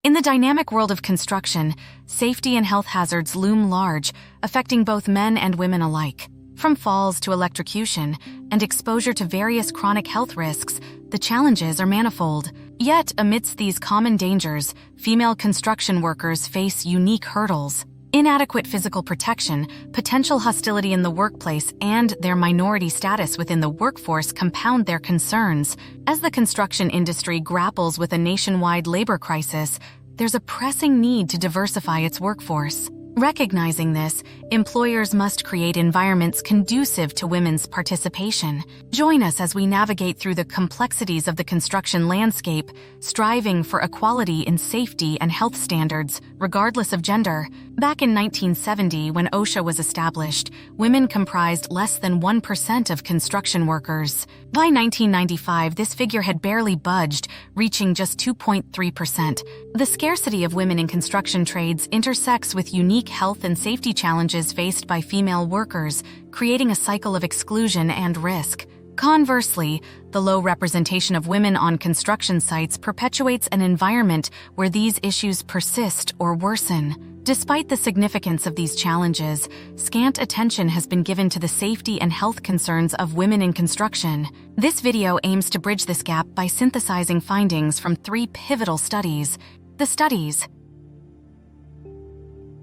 In the dynamic world of construction, safety and health hazards loom large, affecting both men and women alike. From falls to electrocution and exposure to various chronic health risks, the challenges are manifold. Yet, amidst these common dangers, female construction workers face unique hurdles. Inadequate physical protection, potential hostility in the workplace, and their minority status within the workforce compound their concerns. As the construction industry grapples with a nationwide labor crisis, there's a pressing need to diversify its workforce. Recognizing this, employers must create environments conducive to women's participation. Join us as we navigate through the complexities of the construction landscape, striving for equality in safety and health standards, regardless of gender. Back in 1970, when OSHA was established, women comprised less than 1% of construction workers. By 1995, this figure had barely budged, reaching just 2.3%. The scarcity of women in construction trades intersects with unique health and safety challenges faced by female workers, creating a cycle of exclusion and risk. Conversely, the low representation of women on construction sites perpetuates an environment where these issues persist or worsen. Despite the significance of these challenges, scant attention has been given to the safety and health concerns of women in construction. This video aims to bridge this gap by synthesizing findings from 3 pivotal studies. The studies.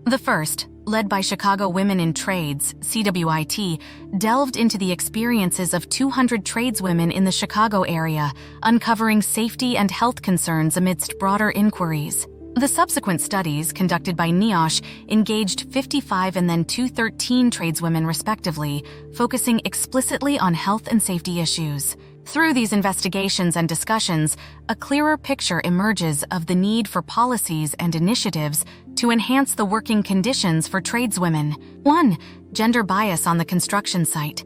The first, led by Chicago Women in Trades, CWIT, delved into the experiences of 200 tradeswomen in the Chicago area, uncovering safety and health concerns amidst broader inquiries. The subsequent studies, conducted by NIOSH, engaged 55 and then 213 tradeswomen respectively, focusing explicitly on health and safety issues. Through these investigations and discussions, a clearer picture emerges of the need for policies and initiatives to enhance the working conditions for tradeswomen. 1. Gender bias on the construction site.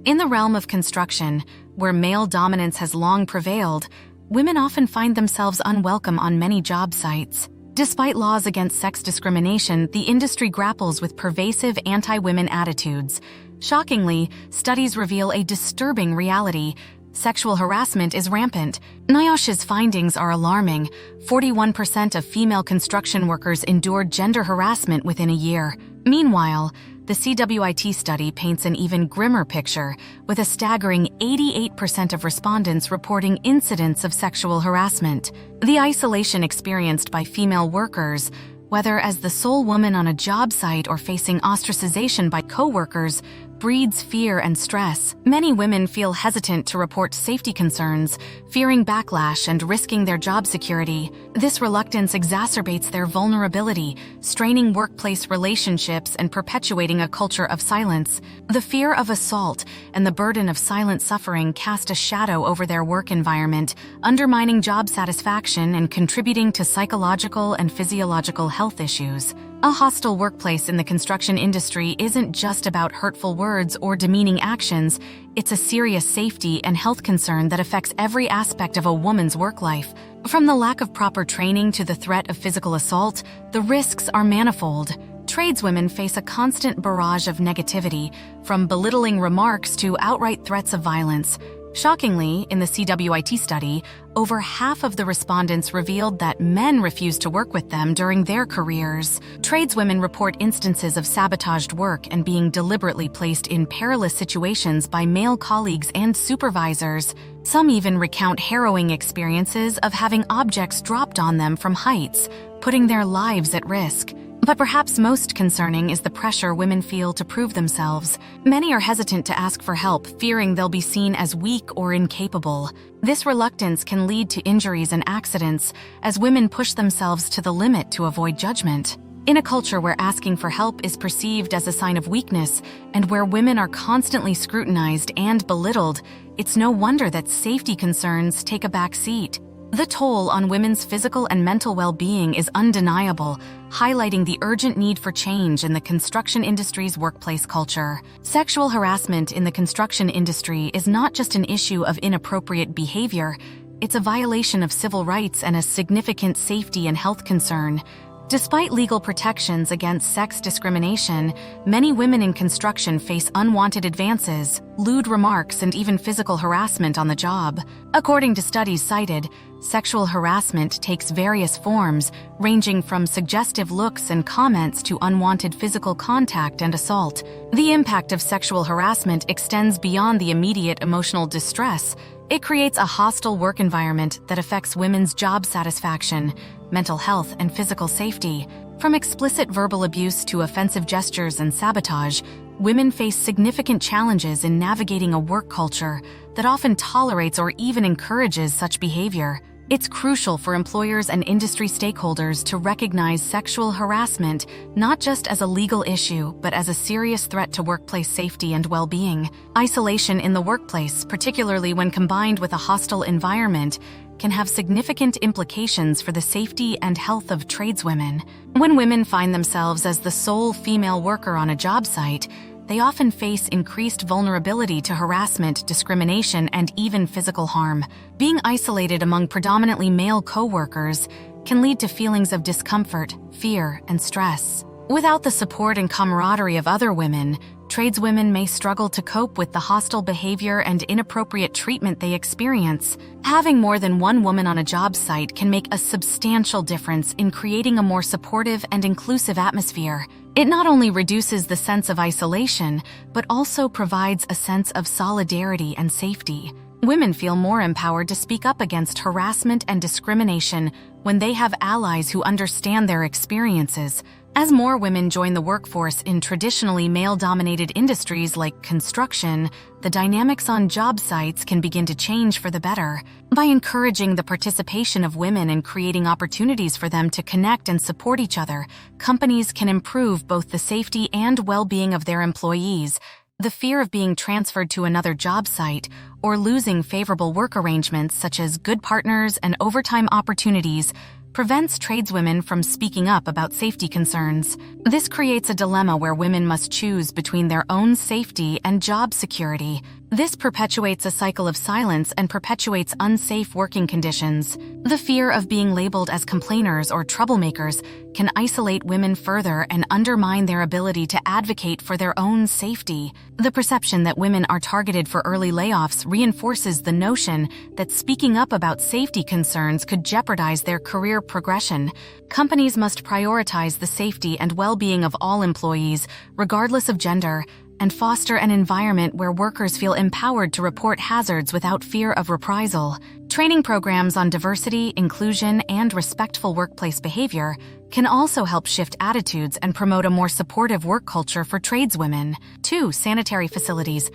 In the realm of construction, where male dominance has long prevailed, women often find themselves unwelcome on many job sites. Despite laws against sex discrimination, the industry grapples with pervasive anti-women attitudes. Shockingly, studies reveal a disturbing reality. Sexual harassment is rampant. NIOSH's findings are alarming. 41% of female construction workers endured gender harassment within a year. Meanwhile, the CWIT study paints an even grimmer picture, with a staggering 88% of respondents reporting incidents of sexual harassment. The isolation experienced by female workers, whether as the sole woman on a job site or facing ostracization by coworkers, breeds fear and stress. Many women feel hesitant to report safety concerns, fearing backlash and risking their job security. This reluctance exacerbates their vulnerability, straining workplace relationships and perpetuating a culture of silence. The fear of assault and the burden of silent suffering cast a shadow over their work environment, undermining job satisfaction and contributing to psychological and physiological health issues. A hostile workplace in the construction industry isn't just about hurtful words or demeaning actions, it's a serious safety and health concern that affects every aspect of a woman's work life. From the lack of proper training to the threat of physical assault, the risks are manifold. Tradeswomen face a constant barrage of negativity, from belittling remarks to outright threats of violence. Shockingly, in the CWIT study, over half of the respondents revealed that men refused to work with them during their careers. Tradeswomen report instances of sabotaged work and being deliberately placed in perilous situations by male colleagues and supervisors. Some even recount harrowing experiences of having objects dropped on them from heights, putting their lives at risk. But perhaps most concerning is the pressure women feel to prove themselves. Many are hesitant to ask for help, fearing they'll be seen as weak or incapable. This reluctance can lead to injuries and accidents, as women push themselves to the limit to avoid judgment. In a culture where asking for help is perceived as a sign of weakness, and where women are constantly scrutinized and belittled, it's no wonder that safety concerns take a back seat. The toll on women's physical and mental well-being is undeniable, highlighting the urgent need for change in the construction industry's workplace culture. Sexual harassment in the construction industry is not just an issue of inappropriate behavior, it's a violation of civil rights and a significant safety and health concern. Despite legal protections against sex discrimination, many women in construction face unwanted advances, lewd remarks, and even physical harassment on the job. According to studies cited, sexual harassment takes various forms, ranging from suggestive looks and comments to unwanted physical contact and assault. The impact of sexual harassment extends beyond the immediate emotional distress. It creates a hostile work environment that affects women's job satisfaction, mental health, and physical safety. From explicit verbal abuse to offensive gestures and sabotage, women face significant challenges in navigating a work culture that often tolerates or even encourages such behavior. It's crucial for employers and industry stakeholders to recognize sexual harassment not just as a legal issue, but as a serious threat to workplace safety and well-being. Isolation in the workplace, particularly when combined with a hostile environment, can have significant implications for the safety and health of tradeswomen. When women find themselves as the sole female worker on a job site, they often face increased vulnerability to harassment, discrimination, and even physical harm. Being isolated among predominantly male co-workers can lead to feelings of discomfort, fear, and stress. Without the support and camaraderie of other women, tradeswomen may struggle to cope with the hostile behavior and inappropriate treatment they experience. Having more than one woman on a job site can make a substantial difference in creating a more supportive and inclusive atmosphere. It not only reduces the sense of isolation, but also provides a sense of solidarity and safety. Women feel more empowered to speak up against harassment and discrimination when they have allies who understand their experiences. As more women join the workforce in traditionally male-dominated industries like construction, the dynamics on job sites can begin to change for the better. By encouraging the participation of women and creating opportunities for them to connect and support each other, companies can improve both the safety and well-being of their employees. The fear of being transferred to another job site or losing favorable work arrangements such as good partners and overtime opportunities prevents tradeswomen from speaking up about safety concerns. This creates a dilemma where women must choose between their own safety and job security. This perpetuates a cycle of silence and perpetuates unsafe working conditions. The fear of being labeled as complainers or troublemakers can isolate women further and undermine their ability to advocate for their own safety. The perception that women are targeted for early layoffs reinforces the notion that speaking up about safety concerns could jeopardize their career progression. Companies must prioritize the safety and well-being of all employees, regardless of gender, and foster an environment where workers feel empowered to report hazards without fear of reprisal. Training programs on diversity, inclusion, and respectful workplace behavior can also help shift attitudes and promote a more supportive work culture for tradeswomen. 2. Sanitary facilities.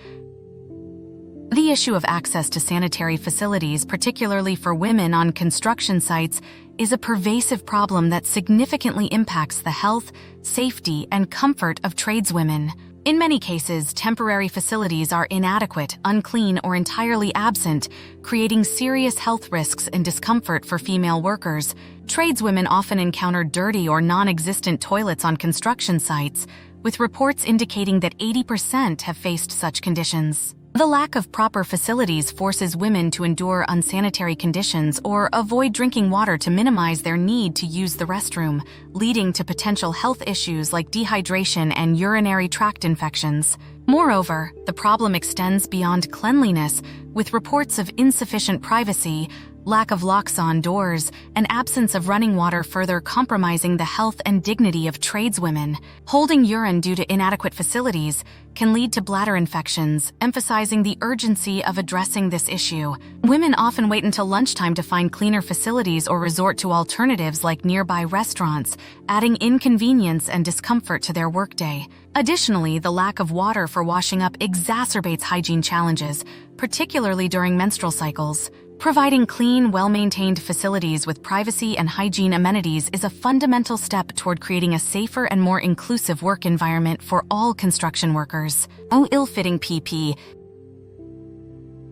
The issue of access to sanitary facilities, particularly for women on construction sites, is a pervasive problem that significantly impacts the health, safety, and comfort of tradeswomen. In many cases, temporary facilities are inadequate, unclean, or entirely absent, creating serious health risks and discomfort for female workers. Tradeswomen often encounter dirty or non-existent toilets on construction sites, with reports indicating that 80% have faced such conditions. The lack of proper facilities forces women to endure unsanitary conditions or avoid drinking water to minimize their need to use the restroom, leading to potential health issues like dehydration and urinary tract infections. Moreover, the problem extends beyond cleanliness, with reports of insufficient privacy, lack of locks on doors, and absence of running water further compromising the health and dignity of tradeswomen. Holding urine due to inadequate facilities can lead to bladder infections, emphasizing the urgency of addressing this issue. Women often wait until lunchtime to find cleaner facilities or resort to alternatives like nearby restaurants, adding inconvenience and discomfort to their workday. Additionally, the lack of water for washing up exacerbates hygiene challenges, particularly during menstrual cycles. Providing clean, well-maintained facilities with privacy and hygiene amenities is a fundamental step toward creating a safer and more inclusive work environment for all construction workers. Ill-fitting PP.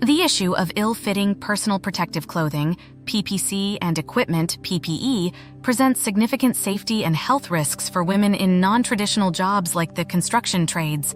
The issue of ill-fitting personal protective clothing, PPC, and equipment, PPE, presents significant safety and health risks for women in non-traditional jobs like the construction trades.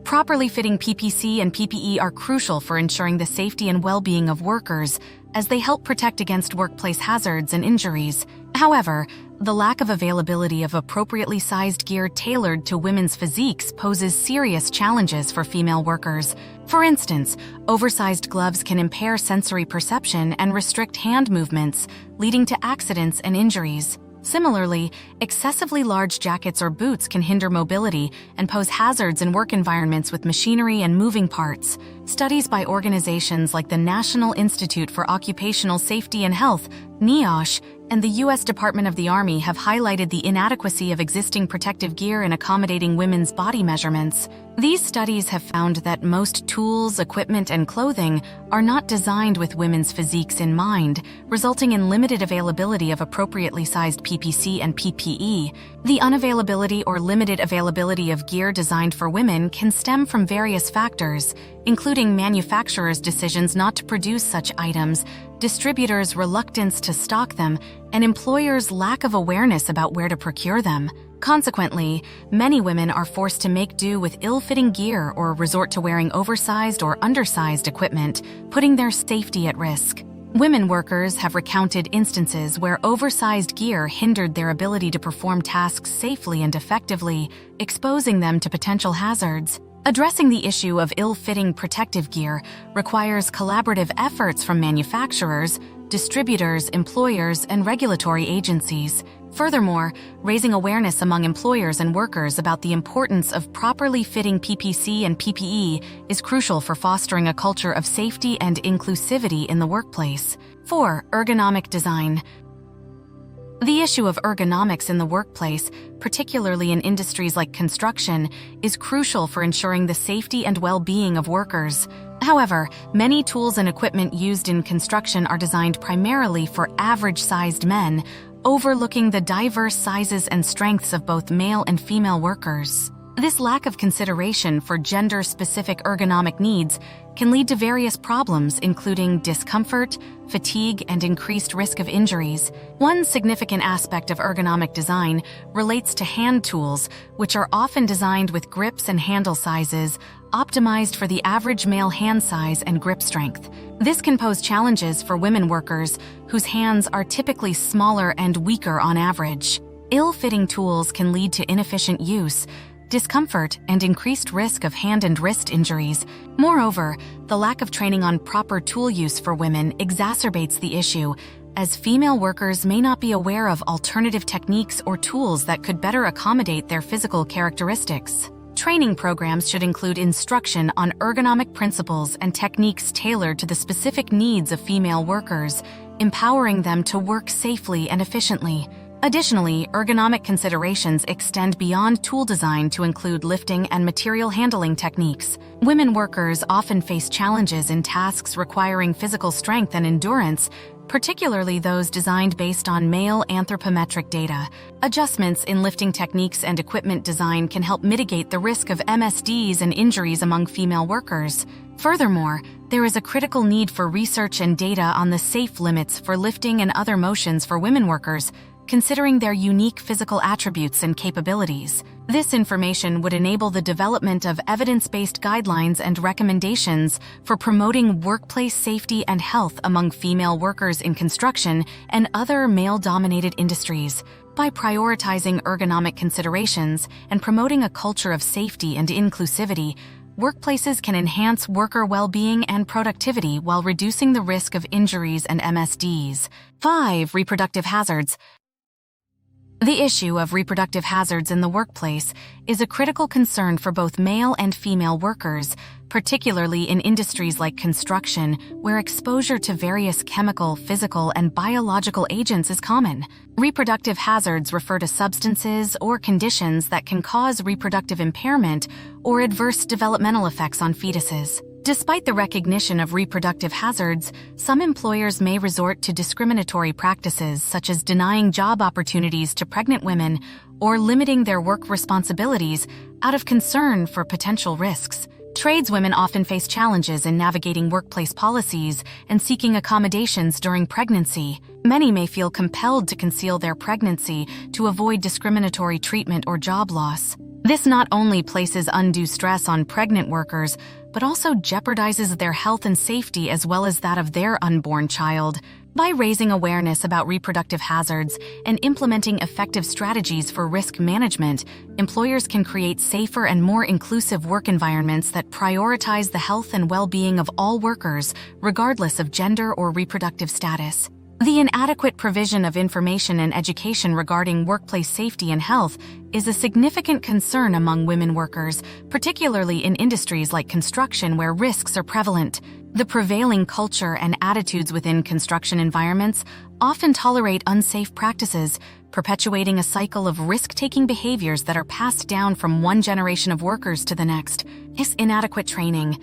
Properly fitting PPC and PPE are crucial for ensuring the safety and well-being of workers, as they help protect against workplace hazards and injuries. However, the lack of availability of appropriately sized gear tailored to women's physiques poses serious challenges for female workers. For instance, oversized gloves can impair sensory perception and restrict hand movements, leading to accidents and injuries. Similarly, excessively large jackets or boots can hinder mobility and pose hazards in work environments with machinery and moving parts. Studies by organizations like the National Institute for Occupational Safety and Health, NIOSH, and the U.S. Department of the Army have highlighted the inadequacy of existing protective gear in accommodating women's body measurements. These studies have found that most tools, equipment, and clothing are not designed with women's physiques in mind, resulting in limited availability of appropriately sized PPC and PPE. The unavailability or limited availability of gear designed for women can stem from various factors, including manufacturers' decisions not to produce such items, distributors' reluctance to stock them, and employers' lack of awareness about where to procure them. Consequently, many women are forced to make do with ill-fitting gear or resort to wearing oversized or undersized equipment, putting their safety at risk. Women workers have recounted instances where oversized gear hindered their ability to perform tasks safely and effectively, exposing them to potential hazards. Addressing the issue of ill-fitting protective gear requires collaborative efforts from manufacturers, distributors, employers, and regulatory agencies. Furthermore, raising awareness among employers and workers about the importance of properly fitting PPC and PPE is crucial for fostering a culture of safety and inclusivity in the workplace. 4. Ergonomic design. The issue of ergonomics in the workplace, particularly in industries like construction, is crucial for ensuring the safety and well-being of workers. However, many tools and equipment used in construction are designed primarily for average-sized men, overlooking the diverse sizes and strengths of both male and female workers. This lack of consideration for gender-specific ergonomic needs can lead to various problems, including discomfort, fatigue, and increased risk of injuries. One significant aspect of ergonomic design relates to hand tools, which are often designed with grips and handle sizes optimized for the average male hand size and grip strength. This can pose challenges for women workers whose hands are typically smaller and weaker on average. Ill-fitting tools can lead to inefficient use, discomfort, and increased risk of hand and wrist injuries. Moreover, the lack of training on proper tool use for women exacerbates the issue, as female workers may not be aware of alternative techniques or tools that could better accommodate their physical characteristics. Training programs should include instruction on ergonomic principles and techniques tailored to the specific needs of female workers, empowering them to work safely and efficiently. Additionally, ergonomic considerations extend beyond tool design to include lifting and material handling techniques. Women workers often face challenges in tasks requiring physical strength and endurance, particularly those designed based on male anthropometric data. Adjustments in lifting techniques and equipment design can help mitigate the risk of MSDs and injuries among female workers. Furthermore, there is a critical need for research and data on the safe limits for lifting and other motions for women workers, considering their unique physical attributes and capabilities. This information would enable the development of evidence-based guidelines and recommendations for promoting workplace safety and health among female workers in construction and other male-dominated industries. By prioritizing ergonomic considerations and promoting a culture of safety and inclusivity, workplaces can enhance worker well-being and productivity while reducing the risk of injuries and MSDs. 5. Reproductive hazards. The issue of reproductive hazards in the workplace is a critical concern for both male and female workers, particularly in industries like construction, where exposure to various chemical, physical, and biological agents is common. Reproductive hazards refer to substances or conditions that can cause reproductive impairment or adverse developmental effects on fetuses. Despite the recognition of reproductive hazards, some employers may resort to discriminatory practices such as denying job opportunities to pregnant women or limiting their work responsibilities out of concern for potential risks. Tradeswomen often face challenges in navigating workplace policies and seeking accommodations during pregnancy. Many may feel compelled to conceal their pregnancy to avoid discriminatory treatment or job loss. This not only places undue stress on pregnant workers, but also jeopardizes their health and safety as well as that of their unborn child. By raising awareness about reproductive hazards and implementing effective strategies for risk management, employers can create safer and more inclusive work environments that prioritize the health and well-being of all workers, regardless of gender or reproductive status. The inadequate provision of information and education regarding workplace safety and health is a significant concern among women workers, particularly in industries like construction where risks are prevalent. The prevailing culture and attitudes within construction environments often tolerate unsafe practices, perpetuating a cycle of risk-taking behaviors that are passed down from one generation of workers to the next. This inadequate training.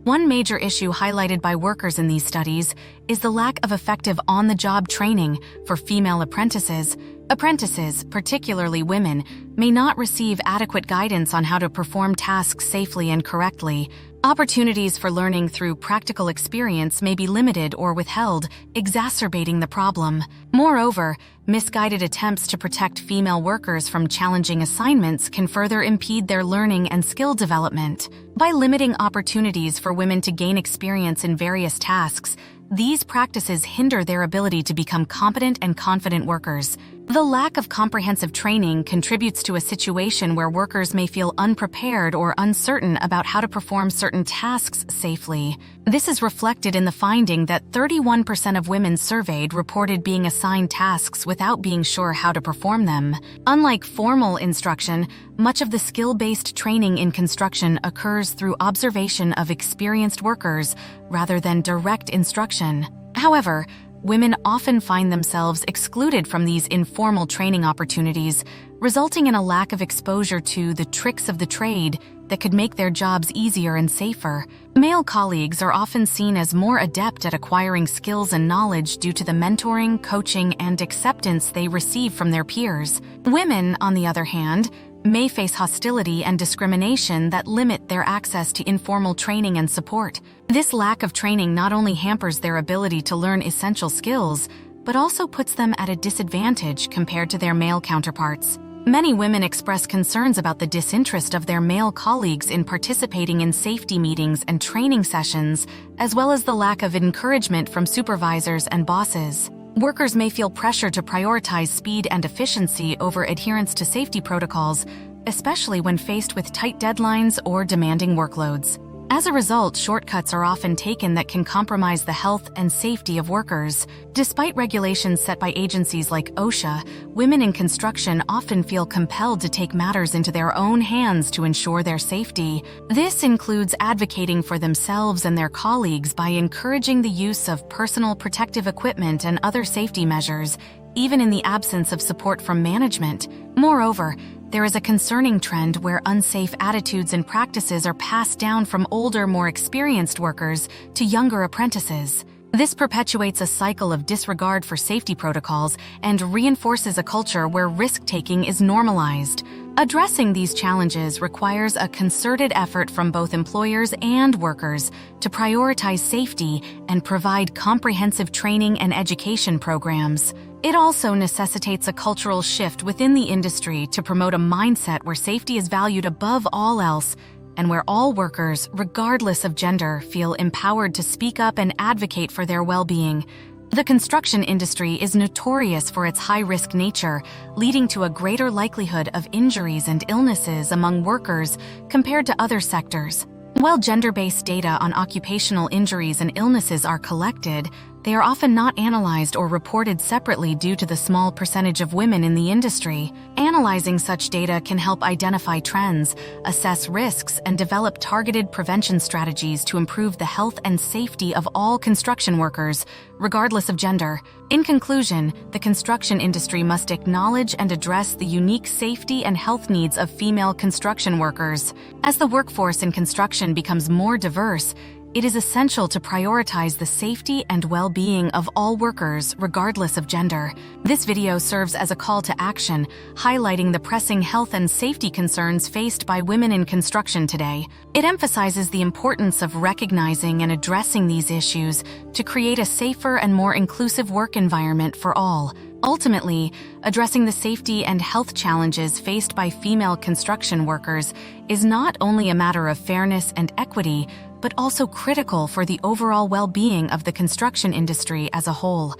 One major issue highlighted by workers in these studies is the lack of effective on-the-job training for female apprentices. Apprentices, particularly women, may not receive adequate guidance on how to perform tasks safely and correctly. Opportunities for learning through practical experience may be limited or withheld, exacerbating the problem. Moreover, misguided attempts to protect female workers from challenging assignments can further impede their learning and skill development. By limiting opportunities for women to gain experience in various tasks, these practices hinder their ability to become competent and confident workers. The lack of comprehensive training contributes to a situation where workers may feel unprepared or uncertain about how to perform certain tasks safely. This is reflected in the finding that 31% of women surveyed reported being assigned tasks without being sure how to perform them. Unlike formal instruction, much of the skill-based training in construction occurs through observation of experienced workers rather than direct instruction. However, women often find themselves excluded from these informal training opportunities, resulting in a lack of exposure to the tricks of the trade that could make their jobs easier and safer. Male colleagues are often seen as more adept at acquiring skills and knowledge due to the mentoring, coaching, and acceptance they receive from their peers. Women, on the other hand, may face hostility and discrimination that limit their access to informal training and support. This lack of training not only hampers their ability to learn essential skills, but also puts them at a disadvantage compared to their male counterparts. Many women express concerns about the disinterest of their male colleagues in participating in safety meetings and training sessions, as well as the lack of encouragement from supervisors and bosses. Workers may feel pressure to prioritize speed and efficiency over adherence to safety protocols, especially when faced with tight deadlines or demanding workloads. As a result, shortcuts are often taken that can compromise the health and safety of workers. Despite regulations set by agencies like OSHA, women in construction often feel compelled to take matters into their own hands to ensure their safety. This includes advocating for themselves and their colleagues by encouraging the use of personal protective equipment and other safety measures, even in the absence of support from management. Moreover, there is a concerning trend where unsafe attitudes and practices are passed down from older, more experienced workers to younger apprentices. This perpetuates a cycle of disregard for safety protocols and reinforces a culture where risk-taking is normalized. Addressing these challenges requires a concerted effort from both employers and workers to prioritize safety and provide comprehensive training and education programs. It also necessitates a cultural shift within the industry to promote a mindset where safety is valued above all else and where all workers, regardless of gender, feel empowered to speak up and advocate for their well-being. The construction industry is notorious for its high-risk nature, leading to a greater likelihood of injuries and illnesses among workers compared to other sectors. While gender-based data on occupational injuries and illnesses are collected, they are often not analyzed or reported separately due to the small percentage of women in the industry. Analyzing such data can help identify trends, assess risks, and develop targeted prevention strategies to improve the health and safety of all construction workers, regardless of gender. In conclusion, the construction industry must acknowledge and address the unique safety and health needs of female construction workers. As the workforce in construction becomes more diverse, it is essential to prioritize the safety and well-being of all workers, regardless of gender. This video serves as a call to action, highlighting the pressing health and safety concerns faced by women in construction today. It emphasizes the importance of recognizing and addressing these issues to create a safer and more inclusive work environment for all. Ultimately, addressing the safety and health challenges faced by female construction workers is not only a matter of fairness and equity, but also critical for the overall well-being of the construction industry as a whole.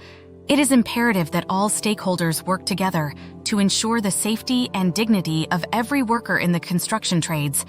It is imperative that all stakeholders work together to ensure the safety and dignity of every worker in the construction trades,